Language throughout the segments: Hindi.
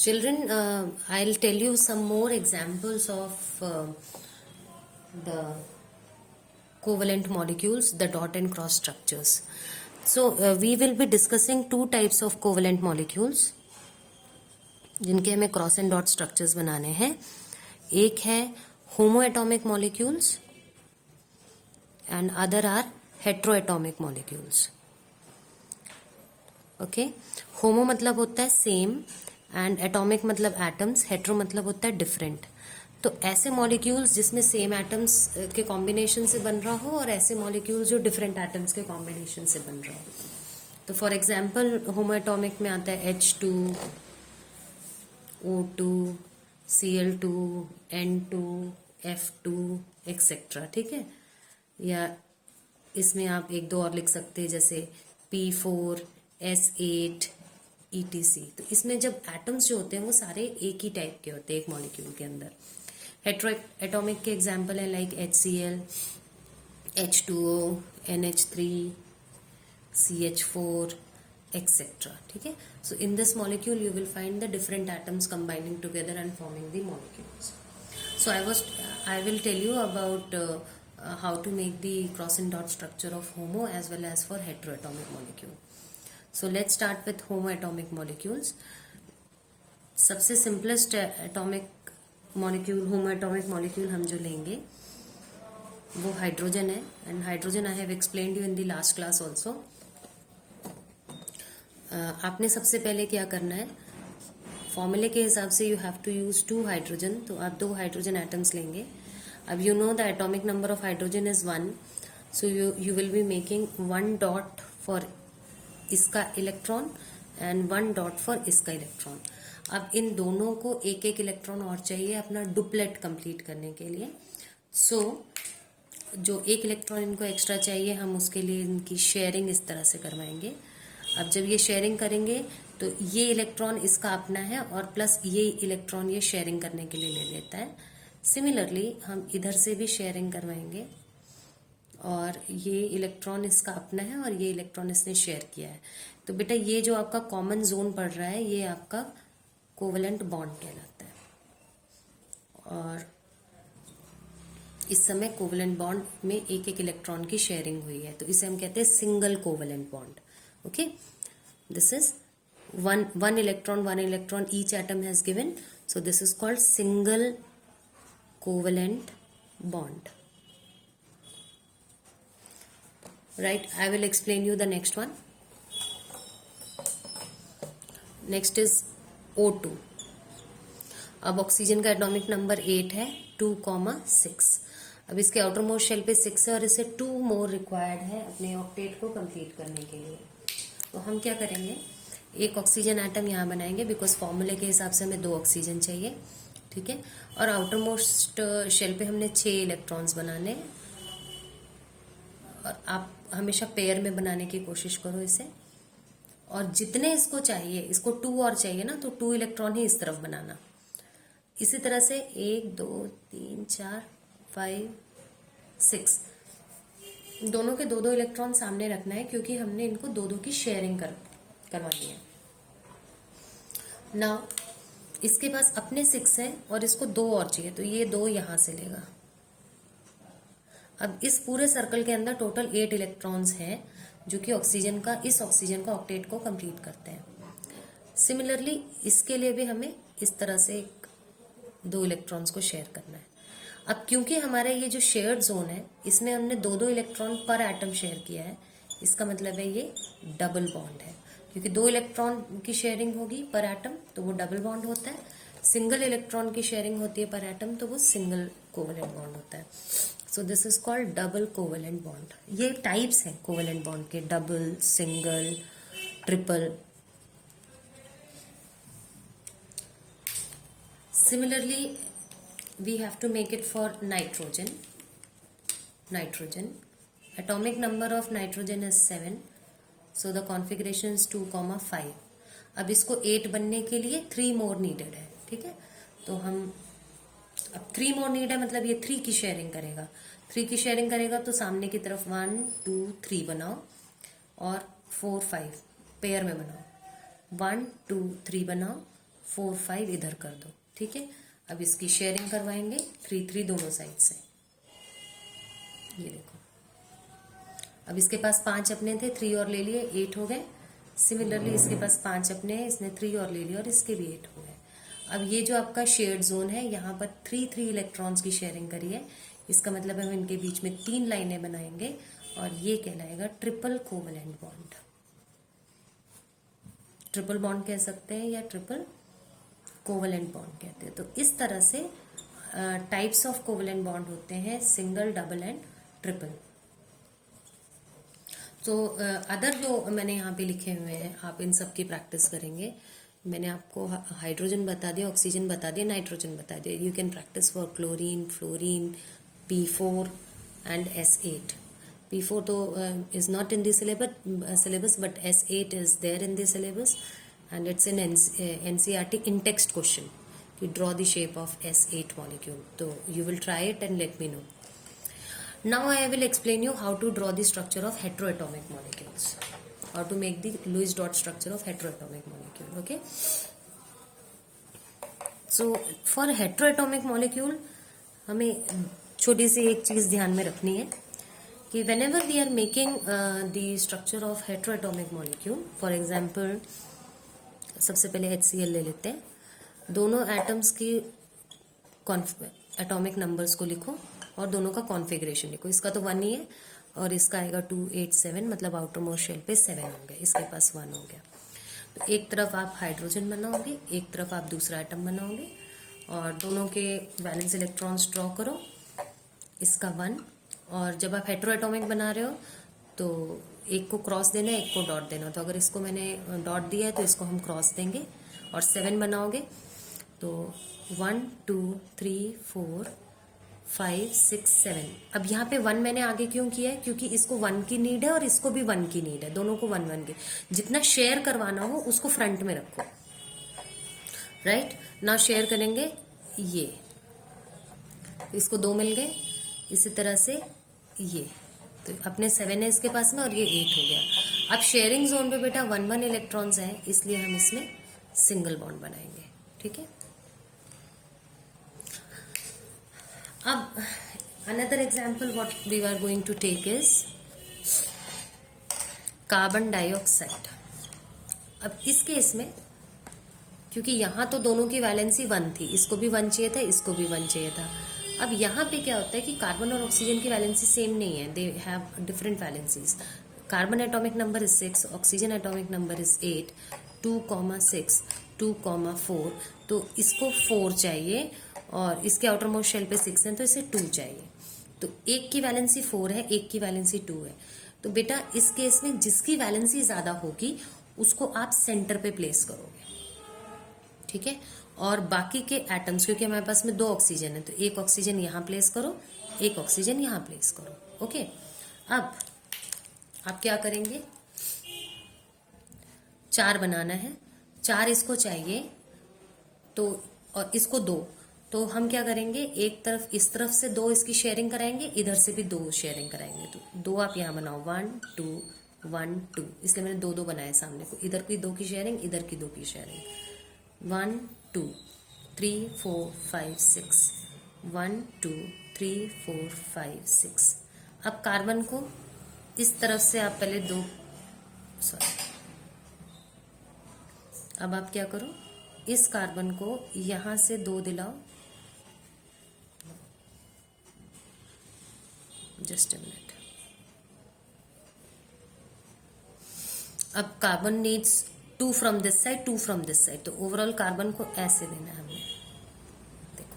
Children, I'll tell you some more examples of the covalent molecules, the dot and cross structures. So we will be discussing two types of covalent molecules जिनके हमें क्रॉस एंड डॉट स्ट्रक्चर्स बनाने हैं. एक है homoatomic molecules and other are heteroatomic molecules. Okay, homo मतलब होता है सेम एंड एटॉमिक मतलब एटम्स, हेट्रो मतलब होता है डिफरेंट. तो ऐसे मॉलिक्यूल्स जिसमें सेम एटम्स के कॉम्बिनेशन से बन रहा हो और ऐसे मॉलिक्यूल्स जो डिफरेंट एटम्स के कॉम्बिनेशन से बन रहा हो. तो फॉर एग्जांपल होमोएटॉमिक में आता है H2, O2, Cl2, N2, F2 etcetera. ठीक है, या इसमें आप एक दो और लिख सकते हैं जैसे P4, S8 ETC. तो इसमें जब एटम्स जो होते हैं वो सारे एक ही टाइप के होते हैं एक मॉलिक्यूल के अंदर. हेट्रोएटॉमिक के एग्जांपल है like HCl, H2O, NH3, CH4 etc. ठीक है. So in this molecule you will find the different atoms combining together and forming the molecules. So I will tell you about how to make the cross and dot structure of homo as well as for heteroatomic molecule. So let's start with homoatomic molecules. सबसे simplest atomic molecule, homoatomic molecule हम जो लेंगे वो हाइड्रोजन है. And hydrogen I have explained you in the last class also. आपने सबसे पहले क्या करना है, फॉर्मूले के हिसाब से you have to use 2 hydrogen. तो आप 2 हाइड्रोजन एटम्स लेंगे. अब you know the atomic number of hydrogen is 1, so you will be making 1 dot for इसका इलेक्ट्रॉन एंड 1 डॉट फॉर इसका इलेक्ट्रॉन. अब इन दोनों को एक एक इलेक्ट्रॉन और चाहिए अपना डुप्लेट कंप्लीट करने के लिए. सो जो एक इलेक्ट्रॉन इनको एक्स्ट्रा चाहिए हम उसके लिए इनकी शेयरिंग इस तरह से करवाएंगे. अब जब ये शेयरिंग करेंगे तो ये इलेक्ट्रॉन इसका अपना है और प्लस ये इलेक्ट्रॉन ये शेयरिंग करने के लिए ले लेता है. सिमिलरली हम इधर से भी शेयरिंग करवाएंगे और ये इलेक्ट्रॉन इसका अपना है और ये इलेक्ट्रॉन इसने शेयर किया है. तो बेटा ये जो आपका कॉमन जोन पड़ रहा है ये आपका कोवेलेंट बॉन्ड कहलाता है. और इस समय कोवेलेंट बॉन्ड में एक एक इलेक्ट्रॉन की शेयरिंग हुई है तो इसे हम कहते हैं single covalent bond. Okay, this is one electron each atom has given, so this is called single covalent bond. Right, I will explain you the next one. Next is O2. अब ऑक्सीजन का एटॉमिक नंबर 8 है 2,6. अब इसके आउटर मोस्ट शेल पे 6 है और इसे 2 मोर रिक्वायर्ड है अपने ऑक्टेट को कंप्लीट करने के लिए. तो हम क्या करेंगे, एक ऑक्सीजन एटम यहाँ बनाएंगे बिकॉज फॉर्मूले के हिसाब से हमें 2 ऑक्सीजन चाहिए. ठीक है, और आउटर मोस्ट शेल पे हमने 6 इलेक्ट्रॉन्स बनाने. और आप हमेशा पेयर में बनाने की कोशिश करो इसे. और जितने इसको चाहिए, इसको 2 और चाहिए ना, तो 2 इलेक्ट्रॉन ही इस तरफ बनाना. इसी तरह से 1 2 3 4 5 6 दोनों के 2-2 इलेक्ट्रॉन सामने रखना है क्योंकि हमने इनको 2-2 की शेयरिंग करवानी है. नाउ इसके पास अपने 6 है और इसको 2 और चाहिए तो ये 2 यहां से लेगा. अब इस पूरे सर्कल के अंदर टोटल 8 इलेक्ट्रॉन्स हैं जो कि इस ऑक्सीजन का ऑक्टेट को कंप्लीट करते हैं. सिमिलरली इसके लिए भी हमें इस तरह से 2 इलेक्ट्रॉन्स को शेयर करना है. अब क्योंकि हमारे ये जो शेयर्ड जोन है इसमें हमने 2-2 इलेक्ट्रॉन पर एटम शेयर किया है, इसका मतलब है ये डबल बॉन्ड है. क्योंकि 2 इलेक्ट्रॉन की शेयरिंग होगी पर एटम तो वो डबल बॉन्ड होता है. सिंगल इलेक्ट्रॉन की शेयरिंग होती है पर एटम तो वो सिंगल कोवेलेंट बॉन्ड होता है. So this is called double covalent bond. ये टाइप्स हैं कोवेलेंट बॉन्ड के, double, single, triple. Similarly, we have to make it for nitrogen. Atomic number of nitrogen is 7, so the configuration is 2,5. अब इसको 8 बनने के लिए 3 more needed है. ठीक है, तो हम अब 3 more need है मतलब ये 3 की शेयरिंग करेगा. 3 की शेयरिंग करेगा तो सामने की तरफ 1 2 3 बनाओ और 4 5 पेयर में बनाओ. 1 2 3 बनाओ, 4 5 इधर कर दो, ठीक है। अब इसकी शेयरिंग करवाएंगे 3 3 दोनों साइड से, ये देखो। अब इसके पास 5 अपने थे, 3 और ले लिए, 8 हो गए। सिमिलरली इसके पास 5 अपने हैं, इसने 3 और ले लिए और इसके भी 8 हो गए। अब ये जो आपका शेयर्ड जोन है, यहाँ पर 3 3 इलेक्ट्रॉन्स की शेयरिंग करी है, इसका मतलब हम इनके बीच में 3 लाइनें बनाएंगे और ये कहलाएगा triple covalent bond. Triple bond कह सकते हैं या ट्रिपल कोवेलेंट बॉन्ड कहते हैं। तो इस तरह से टाइप्स ऑफ कोवेलेंट बॉन्ड होते हैं, सिंगल, डबल एंड ट्रिपल। तो अदर जो मैंने यहाँ पे लिखे हुए हैं, आप इन सब की प्रैक्टिस करेंगे। मैंने आपको हाइड्रोजन बता दिया, ऑक्सीजन बता दिया, नाइट्रोजन बता दिया। You can practice for chlorine, fluorine, P4 and S8। P4 तो is not in the syllabus, but S8 is there in the syllabus and it's in NCERT in text question. You draw the shape of S8 molecule. So you will try it and let me know. Now I will explain you how to draw the structure of heteroatomic molecules. How to make the Lewis dot structure of heteroatomic molecule. Okay. So for heteroatomic molecule हमें छोटी सी एक चीज ध्यान में रखनी है कि whenever we are making the structure of heteroatomic molecule, for example, सबसे पहले HCl ले लेते हैं। दोनों एटम्स की एटॉमिक नंबर्स को लिखो और दोनों का कॉन्फ़िगरेशन लिखो। इसका तो 1 ही है और इसका आएगा 2 8 7, मतलब आउटर मोस्ट शेल पे 7 हो गए, इसके पास 1 हो गया। तो एक तरफ आप हाइड्रोजन बनाओगे, एक तरफ आप दूसरा एटम बनाओगे और दोनों के वैलेंस इलेक्ट्रॉन्स ड्रॉ करो। इसका 1, और जब आप हेटेरोएटॉमिक बना रहे हो तो एक को क्रॉस देना है, एक को डॉट देना। तो अगर इसको मैंने डॉट दिया है तो इसको हम क्रॉस देंगे। और 7 बनाओगे तो 1 2 3 4 5 6 7। अब यहाँ पे 1 मैंने आगे क्यों किया है, क्योंकि इसको 1 की नीड है और इसको भी 1 की नीड है, दोनों को 1 1 की। जितना शेयर करवाना हो उसको फ्रंट में रखो, राइट। ना शेयर करेंगे ये, इसको 2 मिल गए। इसी तरह से ये, तो अपने 7 है इसके पास में और ये 8 हो गया। अब शेयरिंग जोन पे बेटा 1 1 इलेक्ट्रॉन्स हैं, इसलिए हम इसमें सिंगल बॉन्ड बनाएंगे, ठीक है। अब another example what we are going to take is carbon dioxide. अब इस केस में क्योंकि यहाँ तो दोनों की वैलेंसी 1 थी, इसको भी 1 चाहिए था, इसको भी 1 चाहिए था। अब यहाँ पे क्या होता है कि कार्बन और ऑक्सीजन की वैलेंसी सेम नहीं है, they have different valencies. Carbon atomic number is 6, oxygen atomic number is 8, 2,6 2,4। तो इसको 4 चाहिए और इसके आउटर मोस्ट शेल पे 6 है तो इसे 2 चाहिए। तो एक की वैलेंसी 4 है, एक की वैलेंसी 2 है। तो बेटा इस केस में जिसकी वैलेंसी ज्यादा होगी उसको आप सेंटर पे प्लेस करोगे, ठीक है। और बाकी के एटम्स, क्योंकि हमारे पास में 2 ऑक्सीजन है, तो एक ऑक्सीजन यहाँ प्लेस करो, एक ऑक्सीजन यहाँ प्लेस करो, ओके। अब आप क्या करेंगे, 4 बनाना है, 4 इसको चाहिए तो, और इसको 2, तो हम क्या करेंगे, एक तरफ इस तरफ से 2 इसकी शेयरिंग कराएंगे, इधर से भी 2 शेयरिंग कराएंगे। तो 2 आप यहाँ बनाओ, 1 2 1 2, इसलिए मैंने 2 2 बनाए सामने को। इधर की 2 की शेयरिंग, इधर की 2 की शेयरिंग। 1 2 3 4 5 6, 1 2 3 4 5 6। अब कार्बन को इस तरफ से आप पहले 2, सॉरी, अब आप क्या करो, इस कार्बन को यहां से 2 दिलाओ, जस्ट अ मिनट। अब carbon needs 2 from this side, 2 from this side, तो ओवरऑल कार्बन को ऐसे देना है हमें। देखो,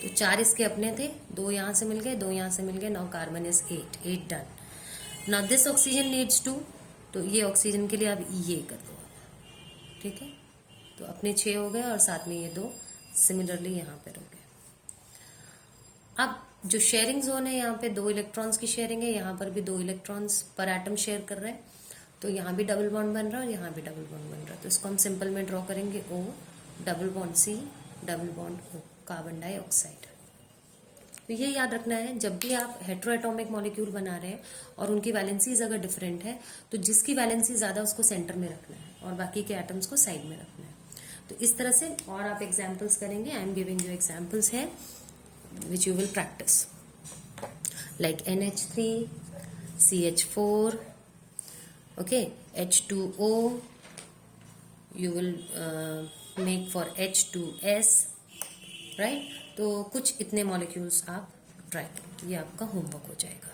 तो 4 इसके अपने थे, 2 यहां से मिल गए, 2 यहां से मिल गए। Now carbon is 8 done. Now this oxygen needs 2, तो ये ऑक्सीजन के लिए आप ये कर दो, ठीक है। तो अपने 6 हो गए और साथ में ये 2 सिमिलरली यहाँ पे हो गए। अब जो शेयरिंग जोन है, यहाँ पे 2 इलेक्ट्रॉन्स की शेयरिंग है, यहाँ पर भी 2 इलेक्ट्रॉन्स पर एटम शेयर कर रहे हैं, तो यहाँ भी डबल बॉन्ड बन रहा है और यहाँ भी डबल बॉन्ड बन रहा है। तो इसको हम सिंपल में ड्रॉ करेंगे, O double bond C double bond O, carbon dioxide. तो ये याद रखना है, जब भी आप हेटेरोएटॉमिक मॉलिक्यूल बना रहे हैं और उनकी वैलेंसीज अगर डिफरेंट है तो जिसकी वैलेंसी ज्यादा उसको सेंटर में रखना है और बाकी के एटम्स को साइड में रखना है। तो इस तरह से और आप एग्जाम्पल्स करेंगे. I am giving you examples है which you will practise, like NH3, CH4, okay, H2O, you will make for H2S, right? तो कुछ इतने मॉलिक्यूल्स आप ट्राई करें. ये आपका होमवर्क हो जाएगा.